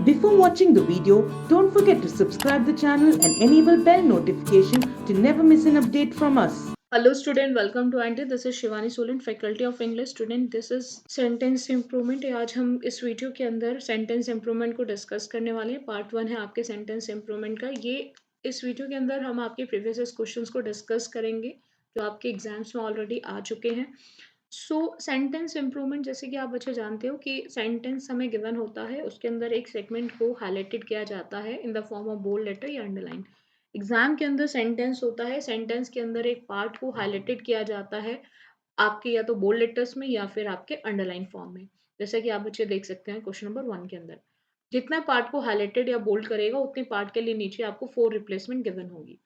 Before watching the video, don't forget to subscribe the channel and enable bell notification to never miss an update from us. Hello student, welcome to INT. This is Shivani Solan, faculty of English student. This is sentence improvement. आज हम इस video के अंदर sentence improvement को discuss करने वाले हैं. Part 1 है आपके सेंटेंस इम्प्रूवमेंट का. ये इस वीडियो के अंदर हम आपके प्रीवियस क्वेश्चंस को डिस्कस करेंगे जो आपके एग्जाम्स में ऑलरेडी आ चुके हैं. सो सेंटेंस इम्प्रूवमेंट, जैसे कि आप बच्चे जानते हो कि सेंटेंस हमें गिवन होता है, उसके अंदर एक सेगमेंट को हाईलाइटेड किया जाता है in the form of bold letter या अंडरलाइन. एग्जाम के अंदर सेंटेंस होता है, सेंटेंस के अंदर एक पार्ट को हाईलाइटेड किया जाता है आपके या तो बोल्ड लेटर्स में या फिर आपके अंडरलाइन फॉर्म में. जैसा कि आप बच्चे देख सकते हैं क्वेश्चन नंबर 1 के अंदर जितना पार्ट को हाईलाइटेड या बोल्ड करेगा उतने पार्ट के लिए नीचे आपको 4 रिप्लेसमेंट गिवन होगी.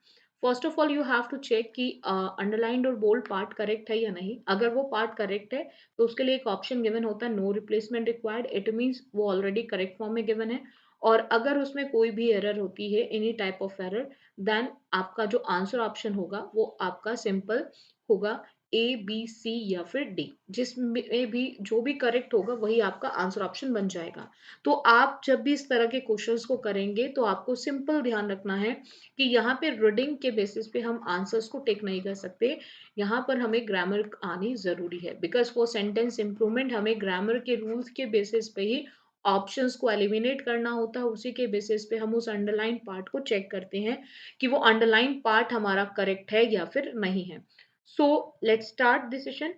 First of all you have to check कि अंडरलाइंड और बोल्ड पार्ट करेक्ट है या नहीं. अगर वो पार्ट करेक्ट है तो उसके लिए एक ऑप्शन गिवन होता है no replacement required. It means वो ऑलरेडी करेक्ट फॉर्म में गिवन है. और अगर उसमें कोई भी एरर होती है, any type of error, then आपका जो आंसर ऑप्शन होगा वो आपका सिंपल होगा ए बी सी या फिर डी. जिसमें भी जो भी करेक्ट होगा वही आपका आंसर ऑप्शन बन जाएगा. तो आप जब भी इस तरह के क्वेश्चंस को करेंगे तो आपको सिंपल ध्यान रखना है कि यहाँ पे रीडिंग के बेसिस पे हम आंसर्स को टेक नहीं कर सकते. यहाँ पर हमें ग्रामर आनी जरूरी है, बिकॉज फॉर सेंटेंस इंप्रूवमेंट हमें ग्रामर के रूल्स के बेसिस पे ही ऑप्शंस को एलिमिनेट करना होता है. उसी के बेसिस पे हम उस अंडरलाइन पार्ट को चेक करते हैं कि वो अंडरलाइन पार्ट हमारा करेक्ट है या फिर नहीं है. So let's start this session.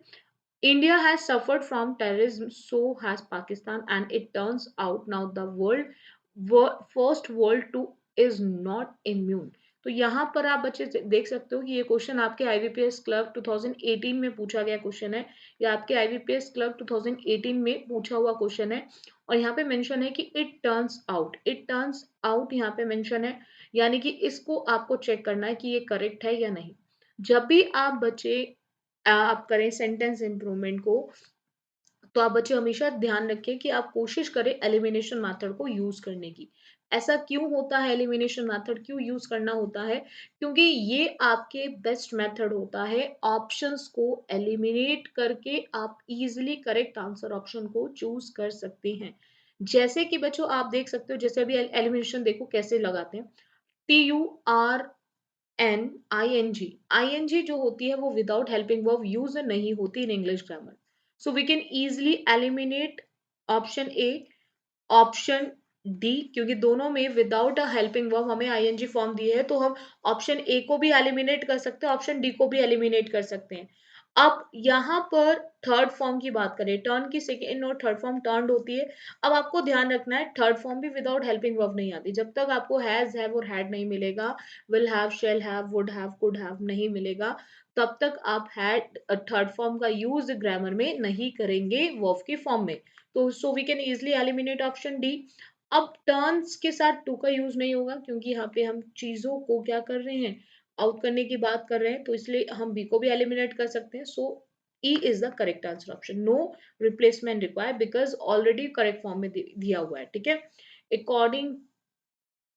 India has suffered from terrorism, so has Pakistan, and it turns out now the first world to is not immune. तो यहाँ पर आप बच्चे देख सकते हो कि ये क्वेश्चन आपके आईबीपीएस क्लर्क 2018 में पूछा गया क्वेश्चन है, या आपके आईबीपीएस क्लर्क 2018 में पूछा हुआ क्वेश्चन है. और यहाँ पे मेंशन है कि इट टर्न्स आउट यहाँ पे मेंशन है, यानी कि इसको आपको चेक करना है कि ये करेक्ट है या नहीं. जब भी आप बच्चे आप करें सेंटेंस इंप्रूवमेंट को, तो आप बच्चे हमेशा ध्यान रखें कि आप कोशिश करें एलिमिनेशन मेथड को यूज करने की. ऐसा क्यों होता है, एलिमिनेशन मेथड क्यों यूज करना होता है? क्योंकि ये आपके बेस्ट मेथड होता है ऑप्शंस को एलिमिनेट करके आप इजीली करेक्ट आंसर ऑप्शन को चूज कर सकते हैं. जैसे कि बच्चों आप देख सकते हो, जैसे अभी एलिमिनेशन देखो कैसे लगाते हैं. TURNING जो होती है वो विदाउट हेल्पिंग वर्ब यूज नहीं होती in English grammar. So we can easily eliminate option A, option D, क्योंकि दोनों में विदाउट अ हेल्पिंग वर्ब हमें आईएनजी फॉर्म दी है, तो हम ऑप्शन ए को भी एलिमिनेट कर सकते हैं, ऑप्शन डी को भी एलिमिनेट कर सकते हैं. अब यहाँ पर थर्ड फॉर्म की बात करें, टर्न की सेकेंड और थर्ड फॉर्म टर्न होती है. अब आपको ध्यान रखना है थर्ड फॉर्म भी विदाउट हेल्पिंग वर्ब नहीं आती. जब तक आपको हैज हैव और हैड नहीं मिलेगा, will have, shall have, would have, could have नहीं मिलेगा, तब तक आप हैड थर्ड फॉर्म का यूज ग्रामर में नहीं करेंगे वर्ब के फॉर्म में. तो so we can easily eliminate option D. अब टर्न्स के साथ टू का यूज नहीं होगा, क्योंकि यहाँ पे हम चीजों को क्या कर रहे हैं, आउट करने की बात कर रहे हैं, तो इसलिए हम बी को भी एलिमिनेट कर सकते हैं. So E is the correct answer option. No replacement required because already correct form में दिया हुआ है. ठीक है, according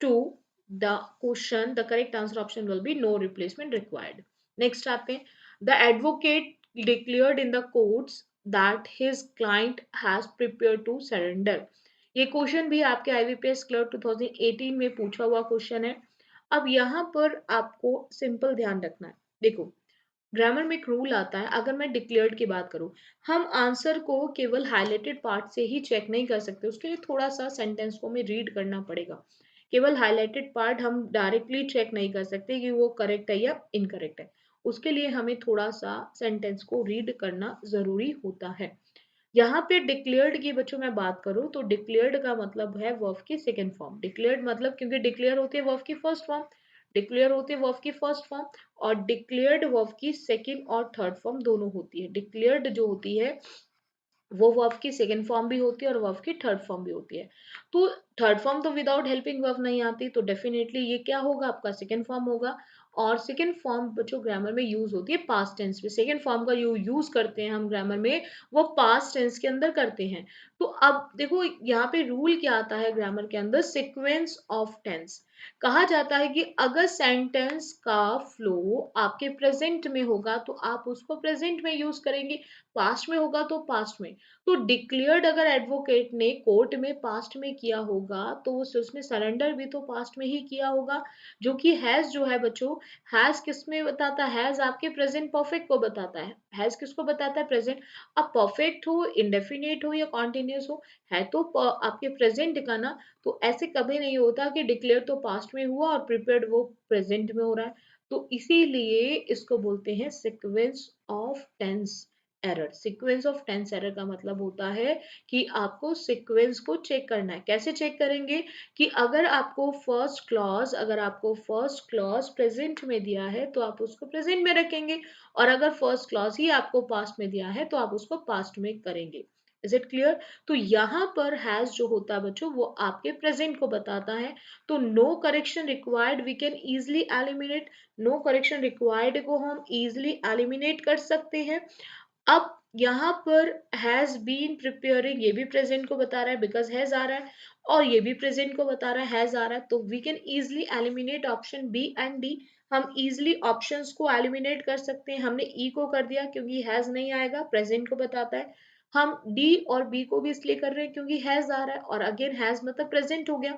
to the question the correct answer option will be no replacement required. Next आते हैं, the advocate declared in the courts that his client has prepared to surrender. ये question भी आपके आईबीपीएस क्लर्क 2018 में पूछा हुआ क्वेश्चन है. अब यहाँ पर आपको सिंपल ध्यान रखना है. देखो, ग्रामर में एक रूल आता है, अगर मैं डिक्लेयर्ड की बात करूं, हम आंसर को केवल हाईलाइटेड पार्ट से ही चेक नहीं कर सकते. उसके लिए थोड़ा सा सेंटेंस को हमें रीड करना पड़ेगा. केवल हाईलाइटेड पार्ट हम डायरेक्टली चेक नहीं कर सकते कि वो करेक्ट है या इनकरेक्ट है. उसके लिए हमें थोड़ा सा सेंटेंस को रीड करना जरूरी होता है. यहाँ पे डिक्लेयर्ड की बच्चों मैं बात करूं तो डिक्लेयर्ड का मतलब है वर्ब की सेकंड फॉर्म. डिक्लेयर्ड मतलब, क्योंकि डिक्लेयर होती है वर्ब की फर्स्ट फॉर्म, डिक्लेयर होती है वर्ब की फर्स्ट फॉर्म, और डिक्लेयर्ड वर्ब की सेकंड और थर्ड फॉर्म दोनों होती है. डिक्लेयर्ड जो होती है वो वर्ब की सेकंड फॉर्म भी होती है और वर्ब की थर्ड फॉर्म भी होती है. तो थर्ड फॉर्म तो विदाउट हेल्पिंग वर्ब नहीं आती, तो डेफिनेटली ये क्या होगा, आपका सेकंड फॉर्म होगा. और सेकंड फॉर्म बच्चों ग्रामर में यूज होती है पास्ट टेंस में. सेकंड फॉर्म का यूज करते हैं हम ग्रामर में, वो पास्ट टेंस के अंदर करते हैं. तो अब देखो यहाँ पे रूल क्या आता है ग्रामर के अंदर, सीक्वेंस ऑफ टेंस। कहा जाता है कि अगर सेंटेंस का फ्लो आपके प्रेजेंट में होगा तो आप उसको प्रेजेंट में यूज करेंगे, पास्ट में होगा तो पास्ट में। तो डिक्लेयर्ड अगर एडवोकेट ने कोर्ट में पास्ट में किया होगा तो उसने सरेंडर भी तो पास्ट में ही किया होगा। जो कि हैज जो है बच्चों, हैज किस में बताता है, हैज आपके प्रेजेंट परफेक्ट को बताता है। हैज किसको बताता है, प्रेजेंट। अब परफेक्ट हो, इंडेफिनिट हो या कॉन्टिन्यूस हो, है तो आपके प्रेजेंट का ना। तो ऐसे कभी नहीं होता कि डिक्लेयर तो पास्ट में हुआ और प्रिपेयर्ड वो प्रेजेंट में हो रहा है। तो इसीलिए इसको बोलते हैं sequence of tense error. Sequence of tense error का मतलब होता है कि आपको सीक्वेंस को चेक करना है। कैसे चेक करेंगे कि अगर आपको फर्स्ट क्लॉज प्रेजेंट में दिया है तो आप उसको प्रेजेंट में रखेंगे, और अगर फर्स्ट क्लॉज ही आपको पास्ट में दिया है तो आप उसको पास्ट में करेंगे। Is it clear? तो यहाँ पर हैज जो होता है बच्चों वो आपके प्रेजेंट को बताता है। तो no correction required we can easily eliminate. No correction required को हम इजिली एलिमिनेट कर सकते हैं। अब यहाँ पर हैज बीन प्रिपेयरिंग, ये भी प्रेजेंट को बता रहा है बिकॉज हैज आ रहा है, और ये भी प्रेजेंट को बता रहा है, हैज आ रहा है। तो we can easily eliminate option B and D. हम इजिली ऑप्शंस को एलिमिनेट कर सकते हैं। हमने ई को कर दिया क्योंकि हैज नहीं आएगा, प्रेजेंट को बताता है। हम डी और बी को भी इसलिए कर रहे हैं क्योंकि हैज आ रहा है, और अगेन हैज मतलब प्रेजेंट हो गया।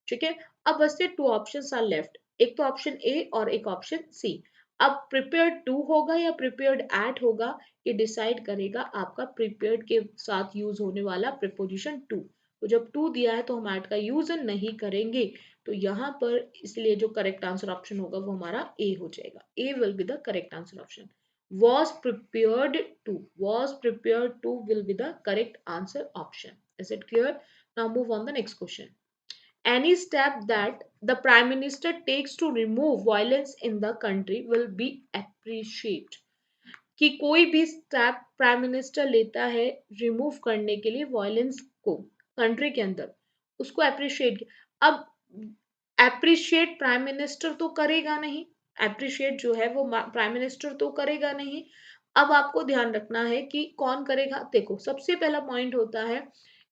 ठीक है। अब बस से टू ऑप्शंस आर लेफ्ट, एक तो ऑप्शन ए और एक ऑप्शन सी। अब प्रिपेयर्ड टू होगा या प्रिपेयर्ड एट होगा, ये डिसाइड करेगा आपका प्रिपेयर्ड के साथ यूज होने वाला प्रिपोजिशन टू। तो जब टू दिया है तो हम एट का यूज नहीं करेंगे। तो यहाँ पर इसलिए जो करेक्ट आंसर ऑप्शन होगा वो हमारा ए हो जाएगा। A will be the correct answer option. was prepared to was prepared to will be the correct answer option. Is it clear? Now move on the next question. Any step that the prime minister takes to remove violence in the country will be appreciated. कि कोई भी step prime minister लेता है remove करने के लिए violence को country के अंदर, उसको अप्रिशिएट। अब अप्रिशिएट प्राइम मिनिस्टर तो करेगा नहीं, अप्रिशिएट जो है वो प्राइम मिनिस्टर तो करेगा नहीं। अब आपको ध्यान रखना है कि कौन करेगा। देखो सबसे पहला पॉइंट होता है,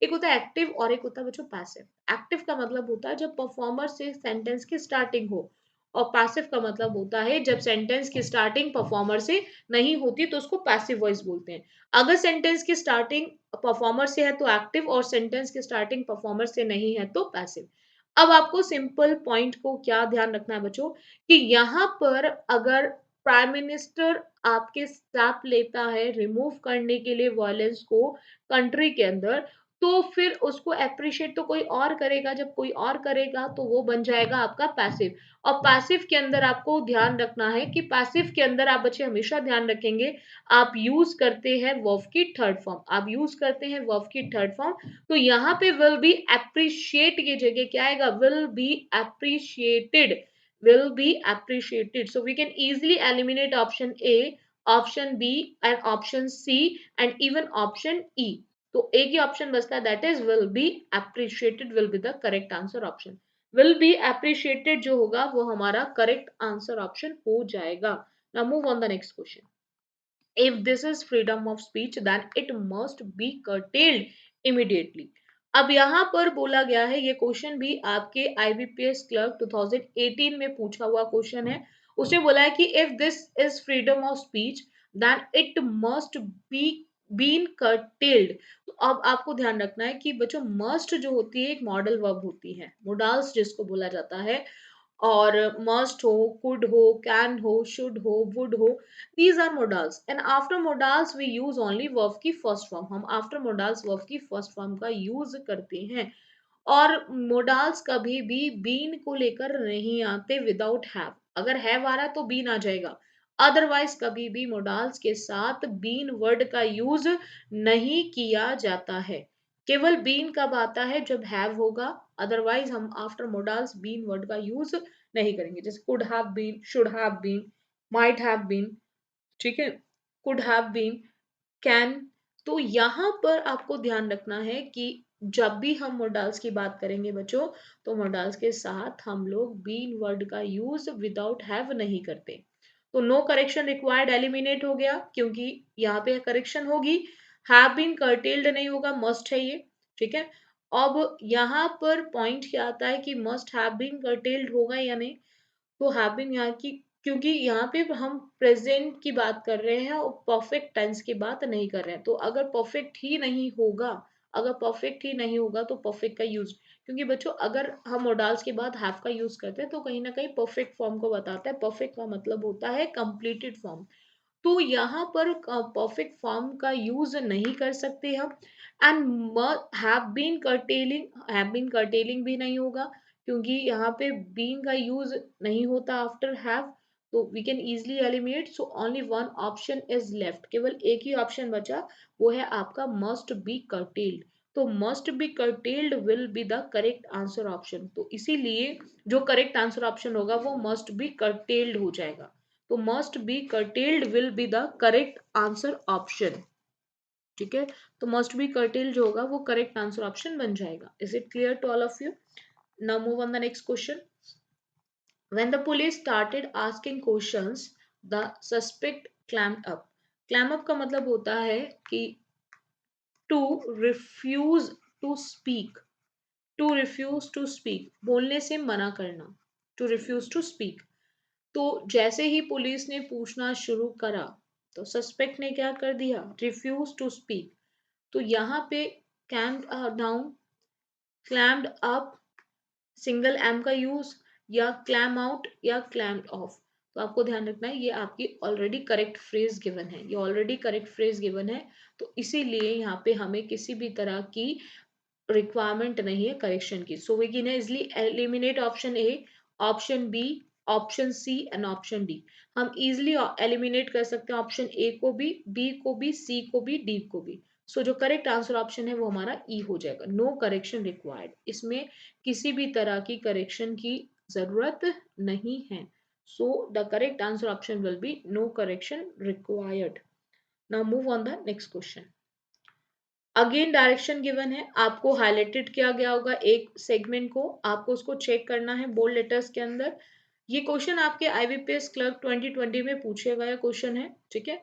एक होता है एक्टिव और एक होता है बच्चों पैसिव। एक्टिव का मतलब होता है जब परफॉर्मर से सेंटेंस की स्टार्टिंग हो, और पैसिव का मतलब होता है जब सेंटेंस की स्टार्टिंग परफॉर्मर से नहीं होती तो उसको पैसिव वॉइस बोलते हैं। अगर सेंटेंस की स्टार्टिंग परफॉर्मर से है तो एक्टिव, और सेंटेंस की स्टार्टिंग परफॉर्मर से नहीं है तो पैसिव। अब आपको सिंपल पॉइंट को क्या ध्यान रखना है बच्चों, कि यहाँ पर अगर प्राइम मिनिस्टर आपके स्टेप लेता है रिमूव करने के लिए वायलेंस को कंट्री के अंदर, तो फिर उसको अप्रिशिएट तो कोई और करेगा। जब कोई और करेगा तो वो बन जाएगा आपका पैसिव। और पैसिव के अंदर आपको ध्यान रखना है कि पैसिव के अंदर आप बच्चे हमेशा ध्यान रखेंगे, आप यूज करते हैं वर्ब की थर्ड फॉर्म। आप यूज करते हैं वर्ब की थर्ड फॉर्म। तो यहाँ पे विल बी अप्रिशिएट की जगह क्या आएगा, will be appreciated. will be appreciated. So we can easily eliminate option A, option B and option C and even option E. तो एक ही ऑप्शन बचता है, that is will be appreciated will be the correct answer option. Will be appreciated जो होगा वो हमारा correct answer option हो जाएगा। Now move on the next question. If this is freedom of speech then it must be curtailed immediately. अब यहाँ पर बोला गया है, ये क्वेश्चन भी आपके IBPS क्लर्क 2018 में पूछा हुआ क्वेश्चन है। उसने बोला है कि if this is freedom of speech then it must be been curtailed। तो अब आपको ध्यान रखना है कि बच्चों मस्ट जो होती है एक मॉडल वर्ब होती है, मोडाल्स जिसको बोला जाता है। और मस्ट हो, कुड हो, कैन हो, शुड हो, वुड हो, these are modals and after modals we use only verb की first form। हम after modals verb की first form का use करते हैं। और modals कभी भी been को लेकर नहीं आते विदाउट have। अगर have आ रहा है तो been आ जाएगा, अदरवाइज कभी भी modals के साथ been वर्ड का यूज नहीं किया जाता है। केवल been कब आता है, जब have होगा। अदरवाइज हम आफ्टर modals been वर्ड का यूज नहीं करेंगे। जैसे could have been, should have been, might have been, ठीक है, कुड हैव बीन, कैन। तो यहाँ पर आपको ध्यान रखना है कि जब भी हम मोडाल्स की बात करेंगे बच्चों, तो मोडाल्स के साथ हम लोग बीन वर्ड का यूज विदाउट हैव नहीं करते। तो नो करेक्शन रिक्वायर्ड एलिमिनेट हो गया क्योंकि यहाँ पे करेक्शन होगी। हैव बीन कर्टेल्ड नहीं होगा, मस्ट है ये। ठीक है। अब यहाँ पर पॉइंट क्या आता है कि मस्ट हैव बीन कर्टेल्ड होगा या नहीं। तो हैव बीन यहाँ की, क्योंकि यहाँ पे हम प्रेजेंट की बात कर रहे हैं और परफेक्ट टेंस की बात नहीं कर रहे हैं, तो अगर परफेक्ट ही नहीं होगा, अगर परफेक्ट ही नहीं होगा तो परफेक्ट का यूज, क्योंकि बच्चों अगर हम मोडाल्स के बाद हैव का यूज करते हैं तो कहीं ना कहीं परफेक्ट फॉर्म को बताता है। परफेक्ट का मतलब होता है कंप्लीटेड फॉर्म। तो यहाँ पर परफेक्ट फॉर्म का यूज नहीं कर सकते हम। एंड हैव बीन कर्टेलिंग भी नहीं होगा, क्योंकि यहाँ पे बीइंग का यूज नहीं होता आफ्टर हैव। तो we can easily eliminate, so only one option is left, केवल एक ही ऑप्शन बचा, वो है आपका मस्ट बी कर्टेल्ड। तो must be curtailed will be the correct answer option. तो इसीलिए जो करेक्ट आंसर ऑप्शन होगा वो मस्ट बी कर्टेल्ड हो जाएगा। तो must B curtailed will be the correct answer option. ठीक है, तो मस्ट बी curtailed जो होगा वो करेक्ट आंसर ऑप्शन बन जाएगा। Is it clear to all of you? Now move on the next question. When the police started asking questions the suspect clammed up. Clam up का मतलब होता है कि to refuse to speak, to refuse to speak, बोलने से मना करना, to refuse to speak. तो जैसे ही पुलिस ने पूछना शुरू करा तो सस्पेक्ट ने क्या कर दिया, रिफ्यूज टू स्पीक। तो यहाँ पे calmed down, clammed up, single M का यूज, या क्लैम आउट या क्लैम्ड ऑफ। तो आपको ध्यान रखना है ये आपकी ऑलरेडी करेक्ट फ्रेज गिवन है, ये ऑलरेडी करेक्ट फ्रेज गिवन है। तो इसीलिए यहाँ पे हमें किसी भी तरह की रिक्वायरमेंट नहीं है करेक्शन की। So we can easily eliminate option A, option B, option C and option D. हम इजिली एलिमिनेट कर सकते हैं ऑप्शन ए को भी, बी को भी, सी को भी, डी को भी। सो जो करेक्ट आंसर ऑप्शन है वो हमारा ई हो जाएगा, नो करेक्शन रिक्वायर्ड। इसमें किसी भी तरह की करेक्शन की जरूरत नहीं है। So the correct answer option will be no correction required. Now move on the next question. Again direction given है, आपको हाईलाइटेड किया गया होगा एक सेगमेंट को, आपको उसको चेक करना है बोल्ड लेटर्स के अंदर। ये क्वेश्चन आपके आईबीपीएस क्लर्क 2020 में पूछे गए क्वेश्चन है। ठीक है,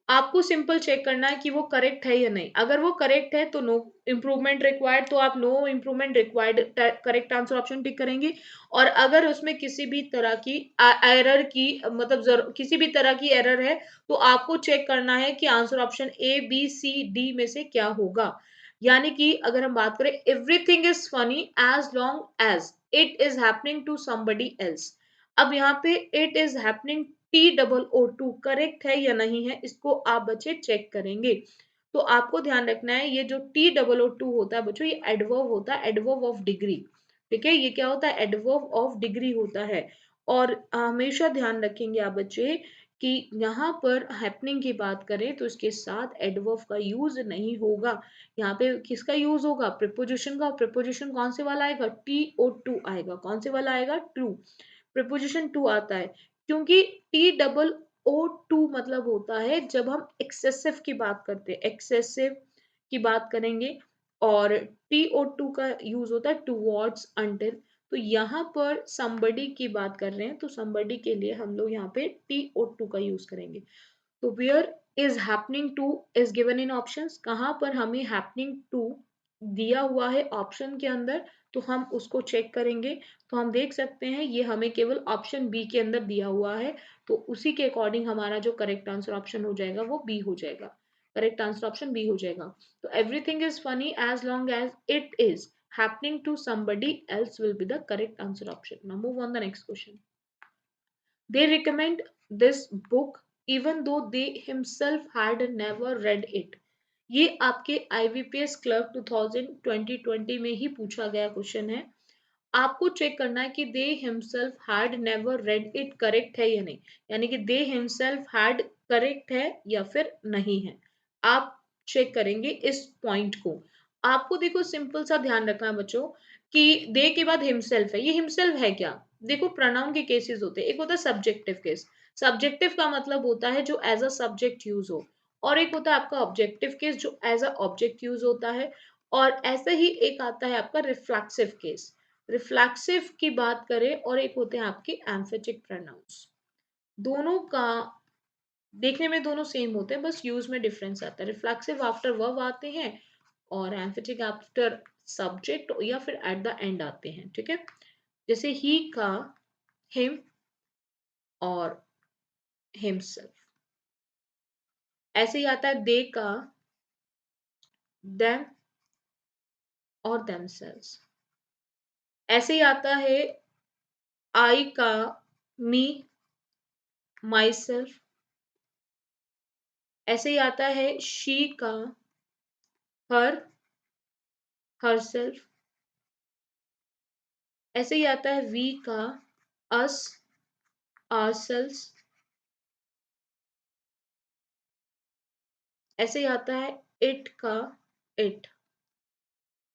आपको सिंपल चेक करना है कि वो करेक्ट है या नहीं। अगर वो करेक्ट है तो नो इम्प्रूवमेंट रिक्वायर्ड, तो आप no improvement required correct answer option tick करेंगे। और अगर उसमें किसी भी तरह की एरर की मतलब किसी भी तरह की एरर है तो आपको चेक करना है कि answer option A B C D में से क्या होगा। यानी कि अगर हम बात करें, everything is funny as long as it is happening to somebody else. अब यहाँ पे it is happening T-O-O-2 correct है या नहीं है, इसको आप बच्चे चेक करेंगे। तो आपको ध्यान रखना है ये जो T-O-O-2 होता है बच्चों, ये एडवर्ब होता है, एडवर्ब ऑफ डिग्री। ठीक है, ये क्या होता है, एडवर्ब ऑफ डिग्री होता है। और हमेशा ध्यान रखेंगे आप बच्चे कि यहाँ पर हैपनिंग की बात करें तो इसके साथ एडवर्ब का यूज नहीं होगा। यहाँ पे किसका यूज होगा, प्रीपोजिशन का। प्रीपोजिशन कौन से वाला आएगा, T-O-2 आएगा। कौन से वाला आएगा, ट्रू। प्रीपोजिशन टू आता है, क्योंकि T-O-O-2 मतलब होता है जब हम एक्सेसिव की बात करते हैं, एक्सेसिव की बात करेंगे। और T-O-2 का यूज होता है टुवर्ड्स, अंटिल। तो यहाँ पर somebody की बात कर रहे हैं तो somebody के लिए हम लोग यहाँ पे T-O-2 का यूज करेंगे। तो where is happening to is given in options, कहाँ पर हमें हैपनिंग टू दिया हुआ है ऑप्शन के अंदर, तो हम उसको चेक करेंगे। तो हम देख सकते हैं ये हमें केवल ऑप्शन बी के अंदर दिया हुआ है, तो उसी के अकॉर्डिंग हमारा जो करेक्ट आंसर ऑप्शन हो जाएगा वो बी हो जाएगा। करेक्ट आंसर ऑप्शन बी हो जाएगा। तो everything is funny as long as it is happening to somebody else will be the correct answer option. Now move on the next question. They recommend this book even though they himself had never read it. ये आपके IBPS clerk 2020 में ही पूछा गया question है। आपको check करना है कि they himself had never read it correct है या नहीं, यानी कि दे हिमसेल्फ हैड करेक्ट है या फिर नहीं है। आप चेक करेंगे इस पॉइंट को। आपको देखो सिंपल सा ध्यान रखना है बच्चों कि दे के बाद हिमसेल्फ है, ये हिमसेल्फ है क्या। देखो प्रोनाउन के केसेस होते हैं, एक होता है सब्जेक्टिव केस। सब्जेक्टिव का मतलब होता है जो एज अ सब्जेक्ट यूज हो, और एक होता है आपका ऑब्जेक्टिव केस जो एज अ ऑब्जेक्ट यूज होता है। और ऐसे ही एक आता है आपका रिफ्लेक्सिव केस। रिफ्लेक्सिव की बात करें, और एक होते हैं आपके एम्फेटिक प्रोनाउंस। दोनों का देखने में दोनों सेम होते हैं, बस यूज में डिफरेंस आता है। रिफ्लेक्सिव आफ्टर वर्ब आते हैं और एम्फेटिक आफ्टर सब्जेक्ट या फिर एट द एंड आते हैं, ठीक है। जैसे ही का हिम और हिमसेल्फ। ऐसे ही आता है दे का देम और themselves। ऐसे ही आता है आई का मी माई सेल्फ। ऐसे ही आता है शी का हर हर सेल्फ। ऐसे ही आता है वी का अस आर सेल्स। ऐसे ही आता है इट का इट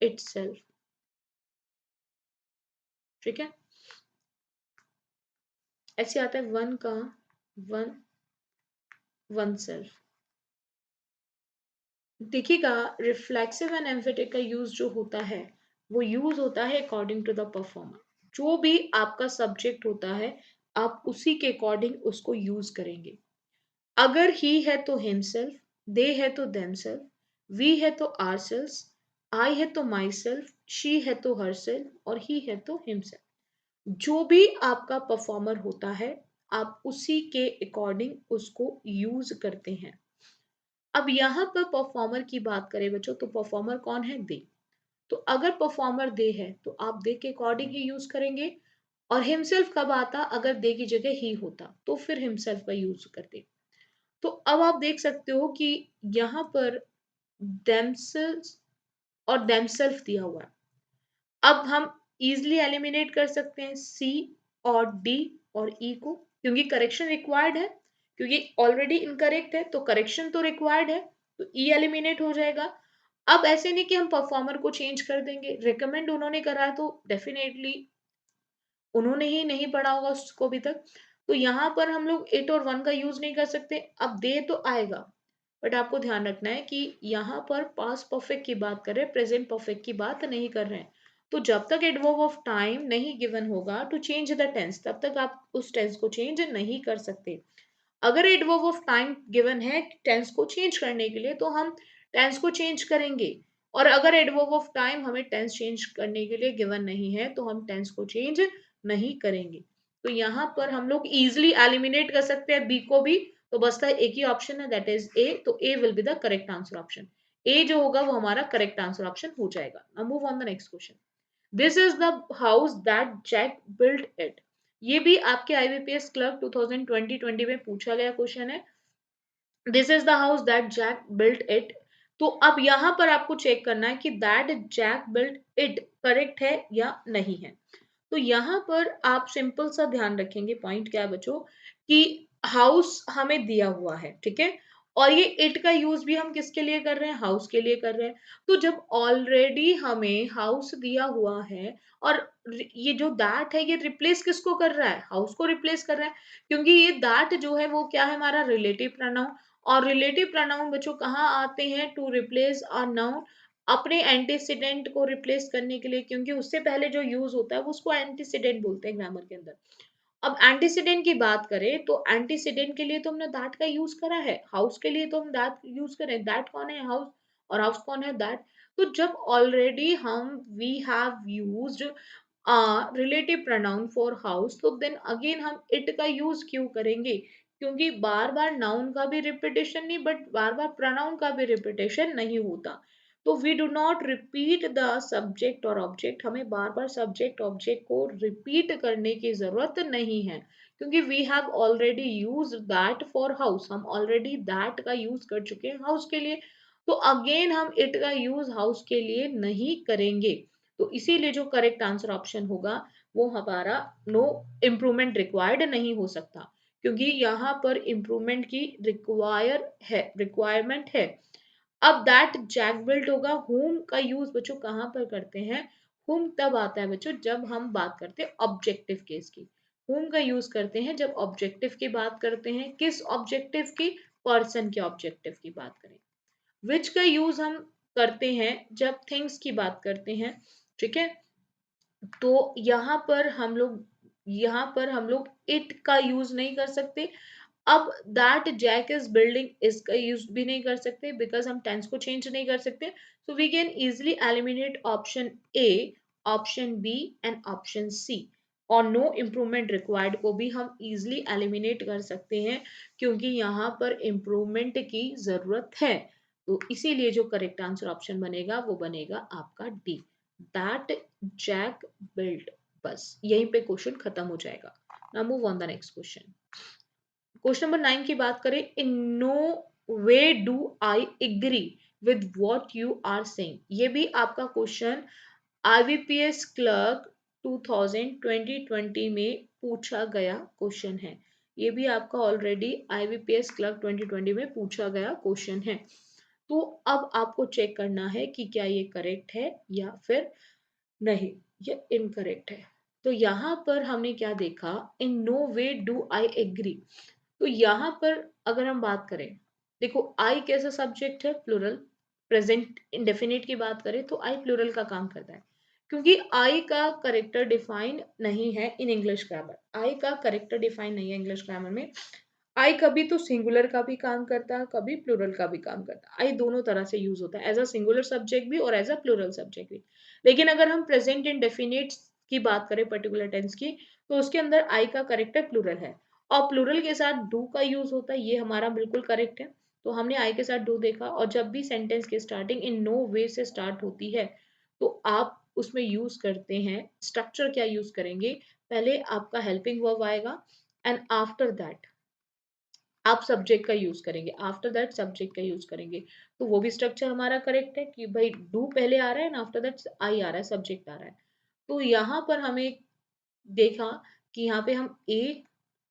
इट सेल्फ, ठीक है। ऐसे आता है वन का वन वन सेल्फ। देखिएगा, रिफ्लेक्सिव एंड एम्फेटिक का यूज जो होता है वो यूज होता है अकॉर्डिंग टू द परफॉर्मर। जो भी आपका सब्जेक्ट होता है आप उसी के अकॉर्डिंग उसको यूज करेंगे। अगर ही है तो हिमसेल्फ, दे है तो देमसेल्फ, वी है तो आर सेल्स, आई है तो माई सेल्फ, शी है तो हर सेल्फ और ही है तो हिमसेल्फ। जो भी आपका परफॉर्मर होता है आप उसी के अकॉर्डिंग उसको यूज करते हैं। अब यहाँ पर परफॉर्मर की बात करें बच्चों, तो परफॉर्मर कौन है? दे। तो अगर परफॉर्मर दे है तो आप दे के अकॉर्डिंग ही यूज करेंगे। और हिमसेल्फ कब आता? अगर दे की जगह ही होता तो फिर हिमसेल्फ का यूज करते। तो अब आप देख सकते हो कि यहाँ पर देमसेल्स और देमसेल्फ दिया हुआ है। अब हम इजिली एलिमिनेट कर सकते हैं सी और डी और ई को, क्योंकि करेक्शन रिक्वायर्ड है। क्योंकि ऑलरेडी इनकरेक्ट है तो करेक्शन तो रिक्वायर्ड है, तो ई एलिमिनेट हो जाएगा। अब ऐसे नहीं कि हम परफॉर्मर को चेंज कर देंगे, रिकमेंड उन्होंने करा है तो डेफिनेटली उन्होंने ही नहीं पढ़ा होगा उसको अभी तक। तो यहाँ पर हम लोग इट और वन का यूज नहीं कर सकते। अब दे तो आएगा, बट आपको ध्यान रखना है कि यहाँ पर पास्ट परफेक्ट की बात कर रहे हैं, प्रेजेंट परफेक्ट की बात नहीं कर रहे हैं। तो जब तक एडवर्ब ऑफ टाइम नहीं गिवन होगा टू चेंज द टेंस, तब तक आप उस टेंस को चेंज नहीं कर सकते। अगर एडवर्ब ऑफ टाइम गिवन है टेंस को चेंज करने के लिए तो हम टेंस को चेंज करेंगे। और अगर एडवर्ब ऑफ टाइम हमें टेंस चेंज करने के लिए गिवन नहीं है तो हम टेंस को चेंज नहीं करेंगे। तो यहाँ पर हम लोग इजिली एलिमिनेट कर सकते हैं बी को भी। तो बसता है एक ही ऑप्शन है, दैट इज ए। तो A will be the correct answer option. A जो होगा वो हमारा करेक्ट आंसर ऑप्शन हो जाएगा। Now move on the next question. This is the house that Jack built it. ये भी आपके आईबीपीएस क्लर्क 2020 में पूछा गया क्वेश्चन है। This is the house that Jack built it. तो अब यहां पर आपको चेक करना है कि that Jack built it correct है या नहीं है। तो यहाँ पर आप सिंपल सा ध्यान रखेंगे, पॉइंट क्या है बच्चों, कि हाउस हमें दिया हुआ है, ठीक है। और ये इट का यूज भी हम किसके लिए कर रहे हैं? हाउस के लिए कर रहे हैं। तो जब ऑलरेडी हमें हाउस दिया हुआ है और ये जो दैट है ये रिप्लेस किसको कर रहा है? हाउस को रिप्लेस कर रहा है। क्योंकि ये दैट जो है वो क्या है? हमारा रिलेटिव प्रोनाउन। और रिलेटिव प्रोनाउन बच्चों कहाँ आते हैं? टू रिप्लेस अ नाउन, अपने एंटीसीडेंट को रिप्लेस करने के लिए। क्योंकि उससे पहले जो यूज होता है वो उसको एंटीसीडेंट बोलते हैं ग्रामर के अंदर। अब एंटीसीडेंट की बात करें तो एंटीसीडेंट के लिए तो हमने दैट का यूज करा है, हाउस के लिए तो हम दैट यूज करें। दैट कौन है? हाउस। और हाउस कौन है? दैट। तो जब ऑलरेडी हम we have used relative pronoun for house, तो देन अगेन हम इट का यूज क्यों करेंगे? क्योंकि बार बार नाउन का भी रिपीटेशन नहीं, बट बार बार प्रोनाउन का भी रिपीटेशन नहीं होता। तो we do not repeat the subject और ऑब्जेक्ट। हमें बार बार सब्जेक्ट ऑब्जेक्ट को रिपीट करने की जरूरत नहीं है, क्योंकि we have already use that for house. हम ऑलरेडी दैट का यूज कर चुके हैं हाउस के लिए। तो अगेन हम इट का यूज हाउस के लिए नहीं करेंगे। तो इसीलिए जो करेक्ट आंसर ऑप्शन होगा वो हमारा नो इम्प्रूवमेंट रिक्वायर्ड नहीं हो सकता, क्योंकि यहाँ पर इम्प्रूवमेंट की रिक्वायरमेंट है। अब दैट जैक बिल्ट होगा। होम का यूज बच्चों कहाँ पर करते हैं? होम तब आता है बच्चों जब हम बात करते हैं ऑब्जेक्टिव केस की। होम का यूज करते हैं जब ऑब्जेक्टिव की बात करते हैं। किस ऑब्जेक्टिव की? पर्सन के ऑब्जेक्टिव की बात करें। विच का यूज हम करते हैं जब थिंग्स की बात करते हैं, ठीक है। तो यहाँ पर हम लोग इट का यूज नहीं कर सकते। अब दैट जैक इज बिल्डिंग इसका यूज भी नहीं कर सकते बिकॉज हम टेंस को चेंज नहीं कर सकते. So we can easily eliminate option A, option B and option C. और नो इम्प्रूवमेंट रिक्वायर्ड को भी हम इजिली एलिमिनेट कर सकते हैं क्योंकि यहाँ पर इम्प्रूवमेंट की जरूरत है. तो इसीलिए जो करेक्ट आंसर ऑप्शन बनेगा वो बनेगा आपका डी, दैट जैक बिल्ड. बस यहीं पे क्वेश्चन खत्म हो जाएगा. Now move on the next question. Question number 9 की बात करें. In no way do I agree with what you are saying. ये भी आपका क्वेश्चन आईबीपीएस क्लर्क 2020 में पूछा गया क्वेश्चन है. ये भी आपका ऑलरेडी आईबीपीएस क्लर्क 2020 में पूछा गया क्वेश्चन है. तो अब आपको चेक करना है कि क्या ये करेक्ट है या फिर नहीं, ये इनकरेक्ट है. तो यहाँ पर हमने क्या देखा, in no way do I agree. तो यहाँ पर अगर हम बात करें, देखो आई कैसा सब्जेक्ट है, प्लूरल. प्रेजेंट इंडेफिनिट की बात करें तो आई प्लूरल का काम करता है क्योंकि आई का करेक्टर डिफाइन नहीं है इन इंग्लिश ग्रामर. आई का करेक्टर डिफाइन नहीं है इंग्लिश ग्रामर में. आई कभी तो सिंगुलर का भी काम करता है, कभी प्लूरल का भी काम करता है. आई दोनों तरह से यूज होता है, एज अ सिंगुलर सब्जेक्ट भी और एज अ प्लूरल सब्जेक्ट भी. लेकिन अगर हम प्रेजेंट इंडेफिनिट की बात करें पर्टिकुलर टेंस की, तो उसके अंदर आई का करेक्टर प्लूरल है और प्लूरल के साथ डू का यूज होता है. ये हमारा बिल्कुल करेक्ट है. तो हमने आई के साथ डू देखा. और जब भी सेंटेंस की स्टार्टिंग इन नो वे से स्टार्ट होती है तो आप उसमें यूज करते हैं स्ट्रक्चर. क्या यूज करेंगे, पहले आपका हेल्पिंग वर्ब आएगा एंड आफ्टर दैट आप सब्जेक्ट का यूज करेंगे, आफ्टर दैट सब्जेक्ट का यूज करेंगे. तो वो भी स्ट्रक्चर हमारा करेक्ट है कि भाई डू पहले आ रहा है एंड आफ्टर दैट आई आ रहा है, सब्जेक्ट आ रहा है. तो यहाँ पर हमें देखा कि यहाँ पे हम A,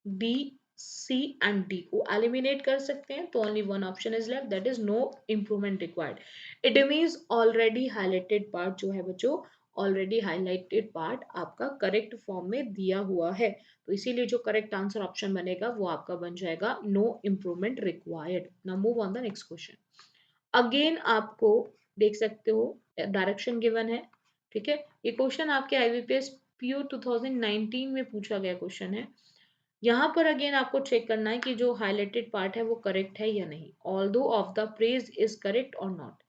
B, C and D को एलिमिनेट कर सकते हैं. तो only one option is left, that is no improvement required. It means already highlighted part जो है बच्चों, ऑलरेडी हाईलाइटेड पार्ट आपका करेक्ट फॉर्म में दिया हुआ है. तो इसीलिए जो करेक्ट आंसर ऑप्शन बनेगा वो आपका बन जाएगा no improvement required. Now move on the next question. Again आपको देख सकते हो डायरेक्शन गिवन है. ठीक है, ये क्वेश्चन आपके आईबीपीएस पीओ 2019 में पूछा गया क्वेश्चन है. यहाँ पर अगेन आपको चेक करना है कि जो हाईलाइटेड पार्ट है वो करेक्ट है या नहीं. Although of the praise is correct और नॉट.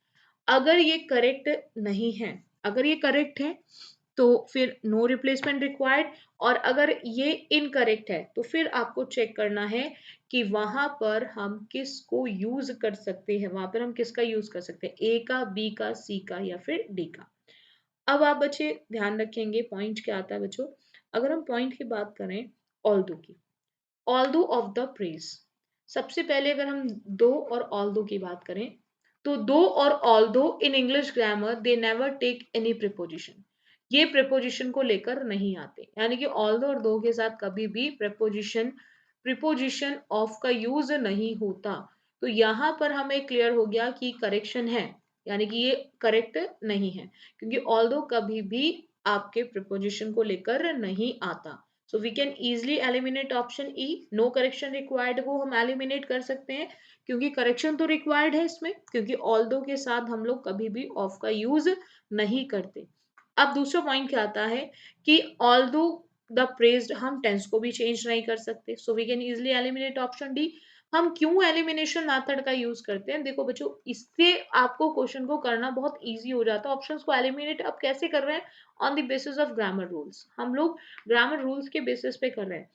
अगर ये करेक्ट नहीं है, अगर ये करेक्ट है तो फिर नो रिप्लेसमेंट रिक्वायर्ड. और अगर ये इनकरेक्ट है तो फिर आपको चेक करना है कि वहां पर हम किसको यूज कर सकते हैं, वहां पर हम किसका यूज कर सकते हैं, ए का, बी का, सी का या फिर डी का. अब आप बच्चे ध्यान रखेंगे पॉइंट क्या आता है बच्चों. अगर हम पॉइंट की बात करें ऑल्दो की, ऑल्दो ऑफ द प्रेज. सबसे पहले अगर हम दो और ऑल्दो की बात करें तो दो और although in English grammar they never take any preposition. ये प्रीपोजिशन को लेकर नहीं आते, यानी कि ऑल्दो और दो के साथ कभी भी प्रीपोजिशन ऑफ का यूज नहीं होता. तो यहाँ पर हमें क्लियर हो गया कि करेक्शन है, यानी कि ये करेक्ट नहीं है क्योंकि ऑल्दो कभी भी आपके प्रीपोजिशन को लेकर नहीं आता. So we can easily eliminate option E, no correction required को हम एलिमिनेट कर सकते हैं क्योंकि करेक्शन तो रिक्वायर्ड है इसमें, क्योंकि ऑल्दो के साथ हम लोग कभी भी ऑफ का यूज नहीं करते. अब दूसरा पॉइंट क्या आता है कि ऑल्दो द प्रेज्ड, हम टेंस को भी चेंज नहीं कर सकते. So we can easily eliminate option D. हम क्यों एलिमिनेशन मेथड का यूज करते हैं, देखो बच्चों इससे आपको क्वेश्चन को करना बहुत इजी हो जाता है. ऑप्शंस को एलिमिनेट अब कैसे कर रहे हैं, on the basis of grammar rules. हम लोग ग्रामर रूल्स के बेसिस पे कर रहे हैं.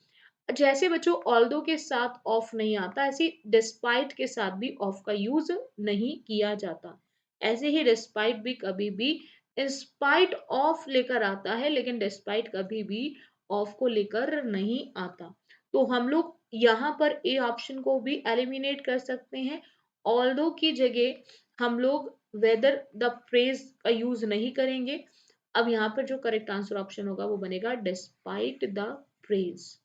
जैसे बच्चों ऑल्दो के साथ ऑफ नहीं आता, ऐसे डिस्पाइट के साथ भी ऑफ का यूज नहीं किया जाता. ऐसे ही डिस्पाइट भी कभी भी इंस्पाइट ऑफ लेकर आता है, लेकिन डिस्पाइट कभी भी ऑफ को लेकर नहीं आता. तो हम लोग यहाँ पर ए ऑप्शन को भी एलिमिनेट कर सकते हैं. ऑल्दो की जगह हम लोग वेदर द प्रेज का यूज नहीं करेंगे. अब यहाँ पर जो करेक्ट आंसर ऑप्शन होगा वो बनेगा डिस्पाइट द प्रेज.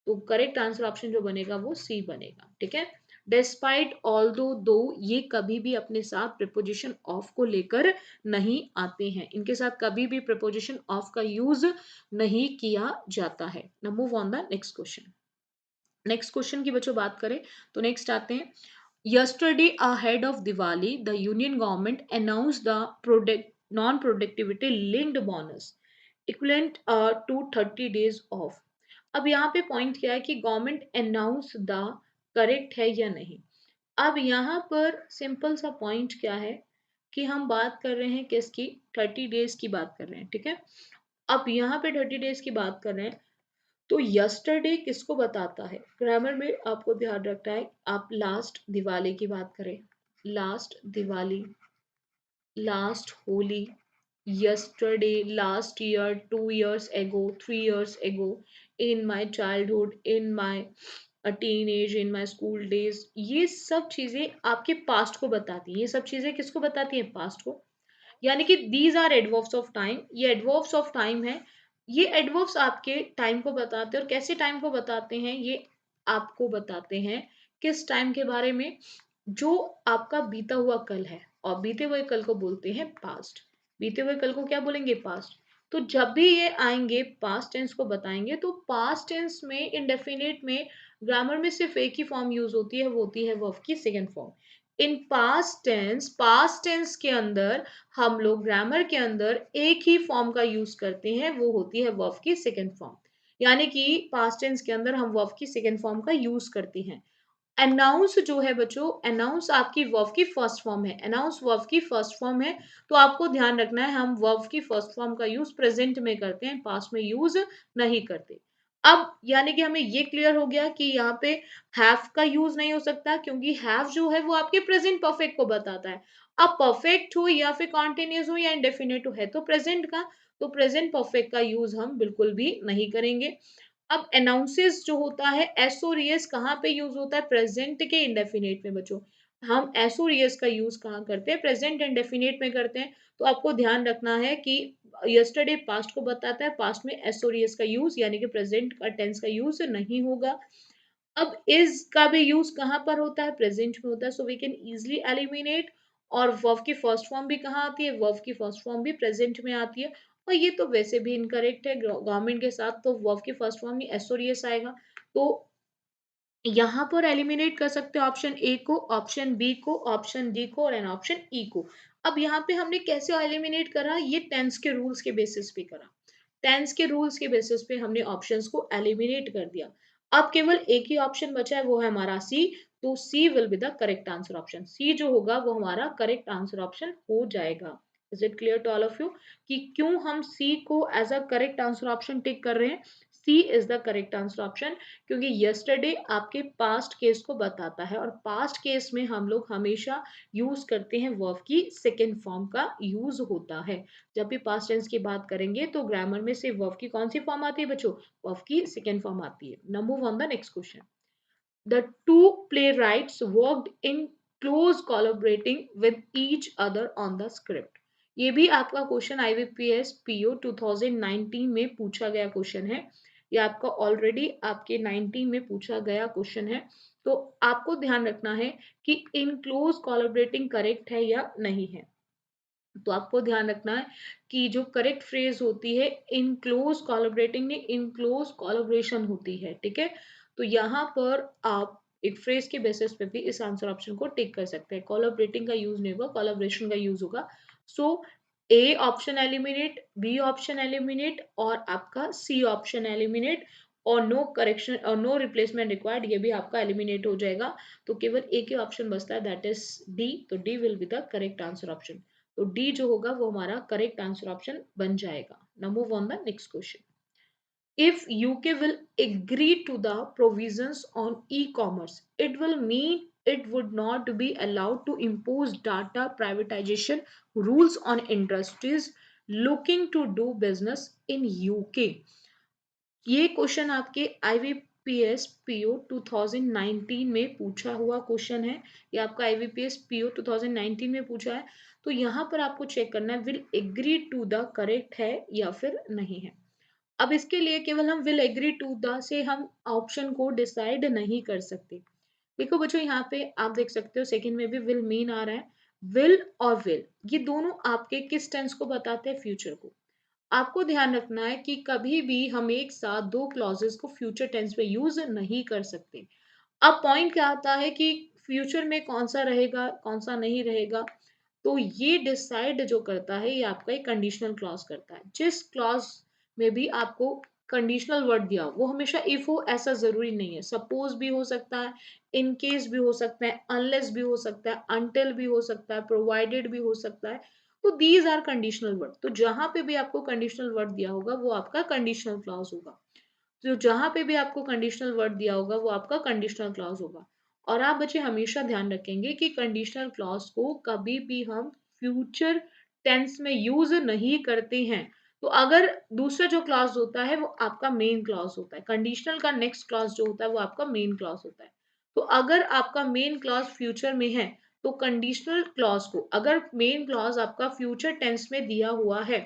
तो करेक्ट आंसर ऑप्शन जो बनेगा वो सी बनेगा. ठीक है, डिस्पाइट, ऑल्दो, दो, ये कभी भी अपने साथ प्रीपोजिशन ऑफ को लेकर नहीं आते हैं. इनके साथ कभी भी प्रीपोजिशन ऑफ का यूज नहीं किया जाता है. Now move on the next question. Next question की बच्चों बात करें तो नेक्स्ट आते हैं. Yesterday, ahead of Diwali, the Union government announced the non-productivity linked bonus equivalent to 30 days off. अब यहाँ पे पॉइंट क्या है कि गवर्नमेंट अनाउंस द करेक्ट है या नहीं। अब यहाँ पर सिंपल सा पॉइंट क्या है कि हम बात कर रहे हैं किसकी, 30 डेज की बात कर रहे हैं, ठीक है। अब यहाँ पे 30 डेज की बात कर रहे हैं, तो यस्टरडे किसको बताता है, ग्रामर में आपको ध्यान रखना है। आप लास्ट दिवाली की बात करें, last Diwali, last Holi, yesterday, last year, 2 years ago, 3 years ago, in my childhood, in my teenage, in my school days, ये सब चीजें आपके पास्ट को बताती हैं। ये सब चीजें किसको बताती हैं, पास्ट को। यानी कि these are adverbs of time, ये एडवर्ब्स ऑफ टाइम है। ये एडवर्ब्स आपके टाइम को बताते हैं, और कैसे टाइम को बताते हैं, ये आपको बताते हैं किस टाइम के बारे में, जो आपका बीता हुआ कल है। और बीते हुए कल को बोलते हैं पास्ट। बीते हुए कल को क्या बोलेंगे, पास्ट। तो जब भी ये आएंगे पास्ट टेंस को बताएंगे, तो पास्ट टेंस में इंडेफिनिट में ग्रामर में सिर्फ एक ही फॉर्म यूज होती है, वो होती है वर्ब की सेकंड फॉर्म। इन पास्ट टेंस के अंदर हम लोग ग्रामर के अंदर एक ही फॉर्म का यूज करते हैं, वो होती है वर्ब की सेकंड फॉर्म। यानी कि पास्ट टेंस के अंदर हम वर्ब की सेकंड फॉर्म का यूज करते हैं। अनाउंस जो है बच्चों, अनाउंस आपकी वर्ब की फर्स्ट फॉर्म है, अनाउंस वर्ब की फर्स्ट फॉर्म है। तो आपको ध्यान रखना है, हम वर्ब की फर्स्ट फॉर्म का यूज प्रेजेंट में करते हैं, पास्ट में यूज नहीं करते। अब यानी कि हमें ये क्लियर हो गया कि यहाँ पे हैव का यूज नहीं हो सकता, क्योंकि हैव जो है वो आपके प्रेजेंट परफेक्ट को बताता है। अब परफेक्ट हो या फिर कॉन्टिन्यूस हो या इंडेफिनिट हो, है तो प्रेजेंट का, तो प्रेजेंट परफेक्ट का यूज हम बिल्कुल भी नहीं करेंगे। अब अनाउंसेस जो होता है, एस और एस कहाँ पे यूज होता है, प्रेजेंट के इंडेफिनिट में बच्चों। हम एस और एस का यूज कहाँ करते हैं, प्रेजेंट इंडेफिनिट में करते हैं। तो आपको ध्यान रखना है कि यस्टरडे पास्ट को बताता है, पास्ट में एस और एस का यूज यानी कि प्रेजेंट का टेंस का यूज नहीं होगा। अब इज का भी यूज कहाँ पर होता है, प्रेजेंट में होता है, so we can easily eliminate. और वर्ब की फर्स्ट फॉर्म भी कहाँ आती है, वर्ब की फर्स्ट फॉर्म भी प्रेजेंट में आती है। और ये तो वैसे भी इनकरेक्ट है, गवर्नमेंट के साथ तो वर्ब की फर्स्ट फॉर्म ही एस और एस आएगा। तो यहाँ पर एलिमिनेट कर सकते हैं ऑप्शन ए को, ऑप्शन बी को, ऑप्शन डी को और एन ऑप्शन ई को। अब यहाँ पे हमने कैसे एलिमिनेट करा, ये टेंस के रूल्स के बेसिस पे करा। टेंस के रूल्स के बेसिस पे हमने ऑप्शंस को एलिमिनेट कर दिया। अब केवल एक ही ऑप्शन बचा है, वो है हमारा सी। तो C will be the correct answer option, C जो होगा वो हमारा करेक्ट आंसर ऑप्शन हो जाएगा। Is it clear to all of you कि क्यों हम सी को as a correct answer option tick कर रहे हैं। C is the correct answer option, क्योंकि यस्टरडे आपके पास्ट केस को बताता है, और पास्ट केस में हम लोग हमेशा यूज करते हैं वर्ब की सेकेंड फॉर्म का यूज होता है। जब भी पास्ट टेंस की बात करेंगे तो ग्रामर में से वर्ब की कौन सी फॉर्म आती है बच्चों, वर्ब की सेकेंड फॉर्म आती है। Now move on the next question. The two playwrights worked in close collaborating with each other on the script। ये भी आपका क्वेश्चन IBPS PO 2019 में पूछा गया क्वेश्चन है। ये आपका ऑलरेडी आपके 19 में पूछा गया क्वेश्चन है। तो आपको ध्यान रखना है कि इन क्लोज कोलैबोरेटिंग करेक्ट है या नहीं है। तो आपको ध्यान रखना है कि जो करेक्ट फ्रेज होती है इन क्लोज कोलैबोरेटिंग में इन क्लोज कोलैबोरेशन होती है, ठीक है। तो यहाँ पर आप एक फ्रेज के बेसिस पे भी इस आंसर ऑप्शन को टिक कर सकते हैं। कोलैबोरेटिंग का यूज नहीं होगा, कोलैबोरेशन का यूज होगा। So A option eliminate, B option eliminate और आपका सी ऑप्शन एलिमिनेट, और नो करेक्शन और नो रिप्लेसमेंट रिक्वायर्ड, ये भी आपका एलिमिनेट हो जाएगा। तो केवल एक ही ऑप्शन बचता है, दैट इज डी। तो D will be the correct answer option. तो डी जो होगा वो हमारा करेक्ट आंसर ऑप्शन बन जाएगा। Now move on the next question. If UK will agree to the provisions on e-commerce, it will mean it would not be allowed to impose data privatization rules on industries looking to do business in UK। ये question आपके IBPS PO 2019 में पूछा हुआ question है। ये आपका IBPS PO 2019 में पूछा है। तो यहाँ पर आपको चेक करना है will agree to the correct है या फिर नहीं है। अब इसके लिए केवल हम विल एग्री टू द से हम ऑप्शन को डिसाइड नहीं कर सकते। देखो बच्चों, यहाँ पे आप देख सकते हो सेकंड में भी विल मीन आ रहा है। विल और विल ये दोनों आपके किस टेंस को बताते हैं, फ्यूचर को। आपको ध्यान रखना है कि कभी भी हम एक साथ दो क्लॉजेस को फ्यूचर टेंस में यूज नहीं कर सकते। अब पॉइंट क्या आता है कि फ्यूचर में कौन सा रहेगा कौन सा नहीं रहेगा, तो ये डिसाइड जो करता है ये आपका एक कंडीशनल क्लॉज करता है। जिस क्लॉज में भी आपको कंडीशनल वर्ड दिया हो वो हमेशा इफ हो ऐसा जरूरी नहीं है, सपोज भी हो सकता है, इन केस भी हो सकता है, अनलेस भी हो सकता है, अनटिल भी हो सकता है, प्रोवाइडेड भी हो सकता है। तो दीज आर कंडीशनल वर्ड। तो जहां पे भी आपको कंडीशनल वर्ड दिया होगा वो आपका कंडीशनल क्लॉज होगा। तो जहां पे भी आपको कंडीशनल वर्ड दिया होगा वो आपका कंडीशनल क्लॉज होगा। और आप बच्चे हमेशा ध्यान रखेंगे कि कंडीशनल क्लॉज को कभी भी हम फ्यूचर टेंस में यूज नहीं करते हैं। तो अगर दूसरा जो क्लॉज होता है वो आपका मेन क्लॉज होता है, कंडीशनल का नेक्स्ट क्लॉज जो होता है वो आपका मेन क्लॉज होता है। तो अगर आपका मेन क्लॉज फ्यूचर में है तो कंडीशनल क्लॉज को, अगर मेन क्लॉज आपका फ्यूचर टेंस में दिया हुआ है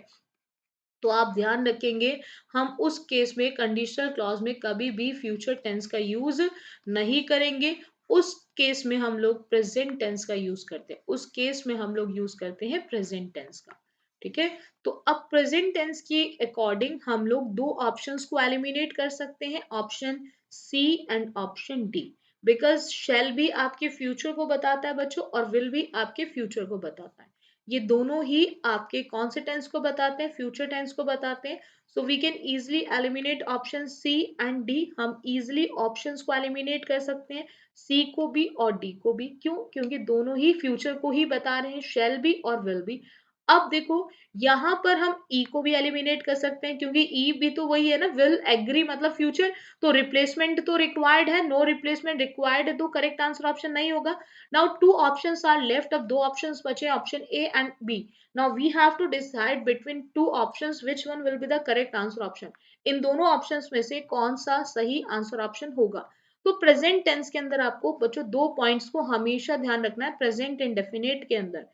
तो आप ध्यान रखेंगे हम उस केस में कंडीशनल क्लॉज में कभी भी फ्यूचर टेंस का यूज नहीं करेंगे। उस केस में हम लोग प्रेजेंट टेंस का यूज करते हैं, उस केस में हम लोग यूज करते हैं प्रेजेंट टेंस का। ठीक है। तो अब प्रेजेंट टेंस के अकॉर्डिंग हम लोग दो ऑप्शंस को एलिमिनेट कर सकते हैं, option C and option D. Because shall भी आपके फ्यूचर को बताता है बच्चों और विल भी आपके फ्यूचर को बताता है। ये दोनों ही आपके कौन से टेंस को बताते हैं, फ्यूचर टेंस को बताते हैं। So we can easily eliminate option C and D. हम इजिली ऑप्शंस को एलिमिनेट कर सकते हैं, सी को भी और डी को भी। क्यों? क्योंकि दोनों ही फ्यूचर को ही बता रहे हैं, शेल भी और विल भी। अब देखो यहां पर हम ई को भी एलिमिनेट कर सकते हैं क्योंकि ई भी तो वही है ना, विल एग्री मतलब फ्यूचर। तो रिप्लेसमेंट तो रिक्वायर्ड है, नो रिप्लेसमेंट रिक्वायर्ड है, तो करेक्ट आंसर ऑप्शन नहीं होगा। Now two options are left, अब दो options बचे, option A and B. Now we have to decide between two options which one will be the correct answer option. इन दोनों options में से कौन सा सही आंसर ऑप्शन होगा। तो प्रेजेंट टेंस के अंदर आपको बच्चों दो पॉइंट्स को हमेशा ध्यान रखना है। प्रेजेंट इंडेफिनिट के अंदर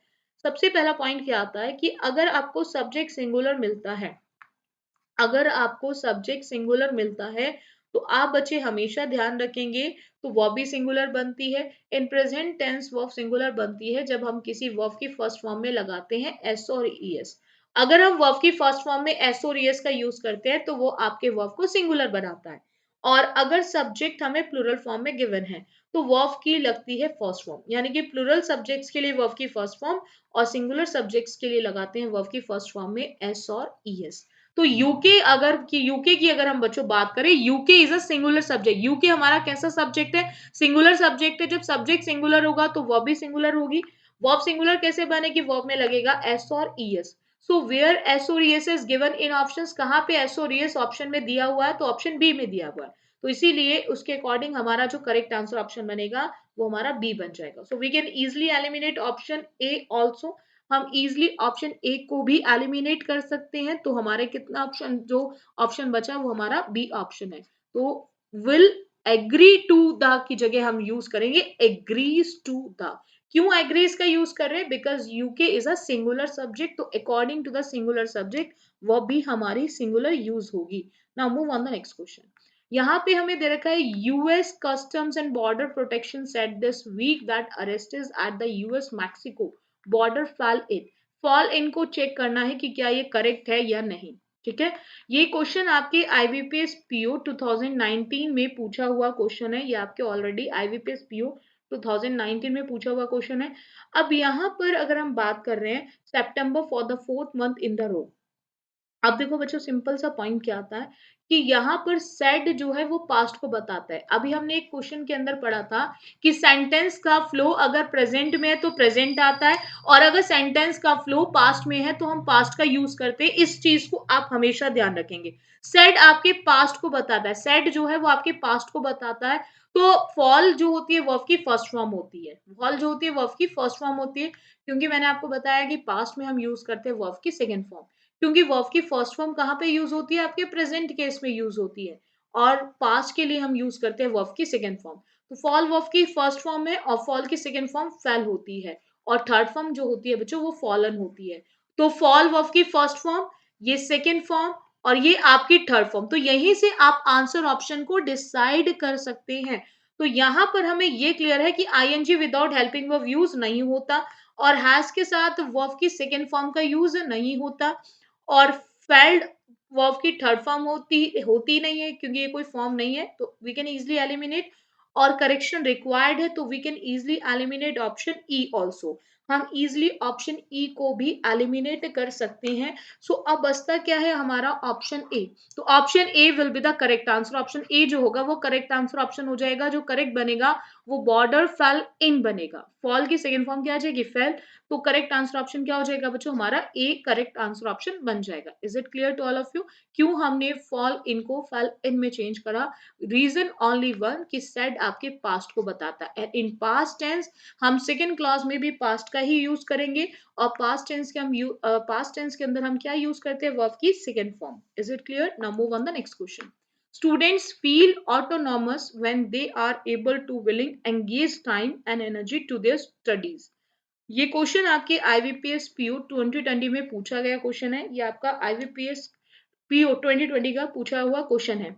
सबसे पहला पॉइंट क्या आता है कि अगर आपको सब्जेक्ट सिंगुलर मिलता है, अगर आपको सब्जेक्ट सिंगुलर मिलता है तो आप बच्चे हमेशा ध्यान रखेंगे तो वर्ब भी सिंगुलर बनती है। In present tense verb singular बनती है जब हम किसी वर्ब की फर्स्ट फॉर्म में लगाते हैं एस और ईएस। अगर हम वर्ब की फर्स्ट फॉर्म में एस और ईएस का यूज करते हैं तो वो आपके वर्ब को सिंगुलर बनाता है। और अगर सब्जेक्ट हमें प्लूरल फॉर्म में गिवन है तो वर्ब की लगती है फर्स्ट फॉर्म, यानी कि प्लूरल सब्जेक्ट्स के लिए वर्ब की फर्स्ट फॉर्म और सिंगुलर सब्जेक्ट्स के लिए लगाते हैं वर्ब की फर्स्ट फॉर्म में एस और ईएस। तो यूके अगर कि यूके की अगर हम बच्चों बात करें, UK is a singular subject. UK हमारा कैसा सब्जेक्ट है? सिंगुलर सब्जेक्ट है। जब सब्जेक्ट सिंगुलर होगा तो वर्ब भी सिंगुलर होगी। वर्ब सिंगुलर कैसे बनेगी? वर्ब में लगेगा एस और ईएस। सो वेयर एस और E S is given in options, कहां पे एस और ईएस ऑप्शन में दिया हुआ है? तो ऑप्शन बी में दिया हुआ है। तो इसीलिए उसके अकॉर्डिंग हमारा जो करेक्ट आंसर ऑप्शन बनेगा वो हमारा बी बन जाएगा। So we can easily eliminate option A also. हम इजिली ऑप्शन ए को भी एलिमिनेट कर सकते हैं। तो हमारे कितना ऑप्शन, जो ऑप्शन बचा वो हमारा बी ऑप्शन है। तो will agree to the key जगह हम यूज करेंगे एग्रीज टू द। क्यों एग्रीज का यूज कर रहे हैं? Because UK is a singular subject, तो according to the singular subject वो भी हमारी सिंगुलर यूज होगी। Now move on the next question. यहाँ पे हमें दे रखा है US customs and border protection said this week that arrested at the US Mexico border fall in. Fall in को चेक करना है कि क्या ये करेक्ट है या नहीं। ठीक है। ये क्वेश्चन आपके आईबीपीएस पीओ 2019 में पूछा हुआ क्वेश्चन है। ये आपके ऑलरेडी आईबीपीएस पीओ 2019 में पूछा हुआ क्वेश्चन है। अब यहाँ पर अगर हम बात कर रहे हैं September for the 4th month in the row. अब देखो बच्चों सिंपल सा पॉइंट क्या आता है कि यहाँ पर सेड जो है वो पास्ट को बताता है। अभी हमने एक क्वेश्चन के अंदर पढ़ा था कि सेंटेंस का फ्लो अगर प्रेजेंट में है तो प्रेजेंट आता है, और अगर सेंटेंस का फ्लो पास्ट में है तो हम पास्ट का यूज करते हैं। इस चीज को आप हमेशा ध्यान रखेंगे। सेड आपके पास्ट को बताता है, सेड जो है वो आपके पास्ट को बताता है। तो फॉल जो होती है वर्ब की फर्स्ट फॉर्म होती है, फॉल जो होती है वर्ब की फर्स्ट फॉर्म होती है, क्योंकि मैंने आपको बताया कि पास्ट में हम यूज करते हैं वर्ब की सेकेंड फॉर्म। क्योंकि वर्ब की फर्स्ट फॉर्म कहाँ पे यूज होती है? आपके प्रेजेंट केस में यूज होती है, और पास्ट के लिए हम यूज करते हैं वर्ब की सेकेंड फॉर्म। तो फॉल वर्ब की फर्स्ट फॉर्म है और फॉल की सेकेंड फॉर्म फेल होती है, और थर्ड फॉर्म जो होती है बच्चों वो फॉलन होती है। तो फॉल वर्ब की फर्स्ट फॉर्म, ये सेकेंड फॉर्म, और ये आपकी थर्ड फॉर्म। तो यहीं से आप आंसर ऑप्शन को डिसाइड कर सकते हैं। तो यहां पर हमें ये क्लियर है कि I N G without helping verb use नहीं होता, और हैज के साथ वर्ब की सेकेंड फॉर्म का यूज नहीं होता, और फेल्ड वर्ब की थर्ड फॉर्म होती नहीं है क्योंकि ये कोई फॉर्म नहीं है। तो वी कैन इजिली एलिमिनेट, और करेक्शन रिक्वायर्ड है तो we can easily eliminate option E also. हम इजिली ऑप्शन ई को भी एलिमिनेट कर सकते हैं। सो अब बचता क्या है हमारा ऑप्शन ए। तो option A will be the correct answer. Option A जो होगा वो करेक्ट आंसर ऑप्शन हो जाएगा। जो करेक्ट बनेगा वो बॉर्डर फेल इन बनेगा। फॉल की सेकेंड फॉर्म क्या आ जाएगी, फेल। तो करेक्ट आंसर ऑप्शन क्या हो जाएगा बच्चों, हमारा ए करेक्ट आंसर ऑप्शन बन जाएगा। Is it clear to all of you? क्यों हमने फॉल इन को फेल इन में चेंज करा? रीजन ओनली वन कि सेड आपके पास्ट को बताता है। इन पास्ट टेंस हम सेकेंड क्लॉज में भी पास्ट का ही यूज करेंगे, और पास्ट टेंस के पास्ट टेंस के अंदर हम क्या यूज करते हैं, वर्ब की second form. Is it clear? Now move on the next question. Students feel autonomous when they are able to willing engage time and energy to their studies. ये question आपके IBPS PO 2020 में पूछा गया question है। ये आपका IBPS PO 2020 का पूछा हुआ क्वेश्चन है।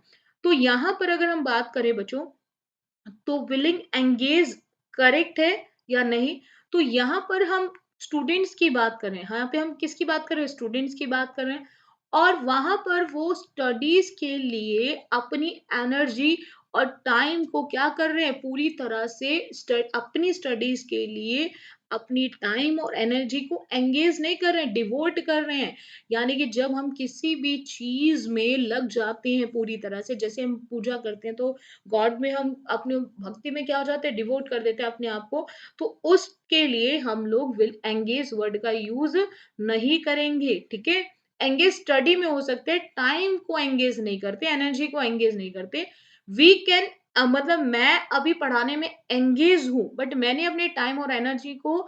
तो यहाँ पर अगर हम बात करें बच्चों, तो विलिंग एंगेज करेक्ट है या नहीं? तो यहाँ पर हम स्टूडेंट्स की बात कर रहे हैं। यहाँ पे हम किसकी बात कर रहे हैं, स्टूडेंट्स की बात कर रहे हैं। और वहां पर वो स्टडीज के लिए अपनी एनर्जी और टाइम को क्या कर रहे हैं, पूरी तरह से अपनी स्टडीज के लिए अपनी टाइम और एनर्जी को एंगेज नहीं कर रहे हैं, डिवोट कर रहे हैं। यानी कि जब हम किसी भी चीज में लग जाते हैं पूरी तरह से, जैसे हम पूजा करते हैं तो गॉड में हम अपने भक्ति में क्या हो जाते हैं, डिवोट कर देते हैं अपने आप को। तो उसके लिए हम लोग विल एंगेज वर्ड का यूज नहीं करेंगे, ठीक है। एंगेज स्टडी में हो सकते हैं, टाइम को एंगेज नहीं करते, एनर्जी को एंगेज नहीं करते। वी कैन मतलब मैं अभी पढ़ाने में एंगेज हूं, बट मैंने अपने टाइम और एनर्जी को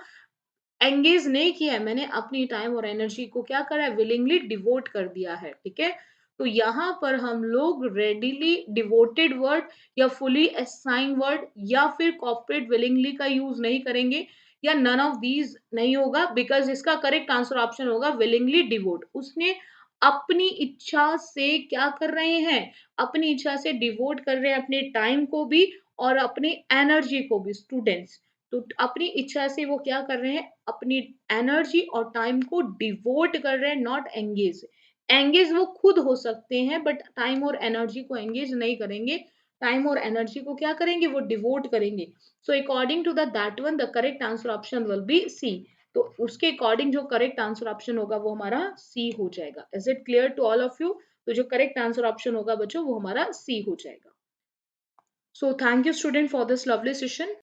एंगेज नहीं किया है, मैंने अपनी टाइम और एनर्जी को क्या करा है, विलिंगली डिवोट कर दिया है, ठीक है। तो यहाँ पर हम लोग रेडिली डिवोटेड वर्ड या फुली असाइन वर्ड या फिर कॉर्पोरेट विलिंगली का यूज नहीं करेंगे, या नन ऑफ दीज नहीं होगा, बिकॉज इसका करेक्ट आंसर ऑप्शन होगा विलिंगली डिवोट। उसने अपनी इच्छा से क्या कर रहे हैं, अपनी इच्छा से डिवोट कर रहे हैं अपने टाइम को भी और अपनी एनर्जी को भी। स्टूडेंट्स तो अपनी इच्छा से वो क्या कर रहे हैं, अपनी एनर्जी और टाइम को डिवोट कर रहे हैं, नॉट एंगेज। एंगेज वो खुद हो सकते हैं, बट टाइम और एनर्जी को एंगेज नहीं करेंगे। टाइम और एनर्जी को क्या करेंगे, वो डिवोट करेंगे। So according to that one the correct answer option will be C. तो उसके अकॉर्डिंग जो करेक्ट आंसर ऑप्शन होगा वो हमारा सी हो जाएगा। Is it clear to all of you? तो जो करेक्ट आंसर ऑप्शन होगा बच्चों वो हमारा सी हो जाएगा। So thank you student for this lovely session.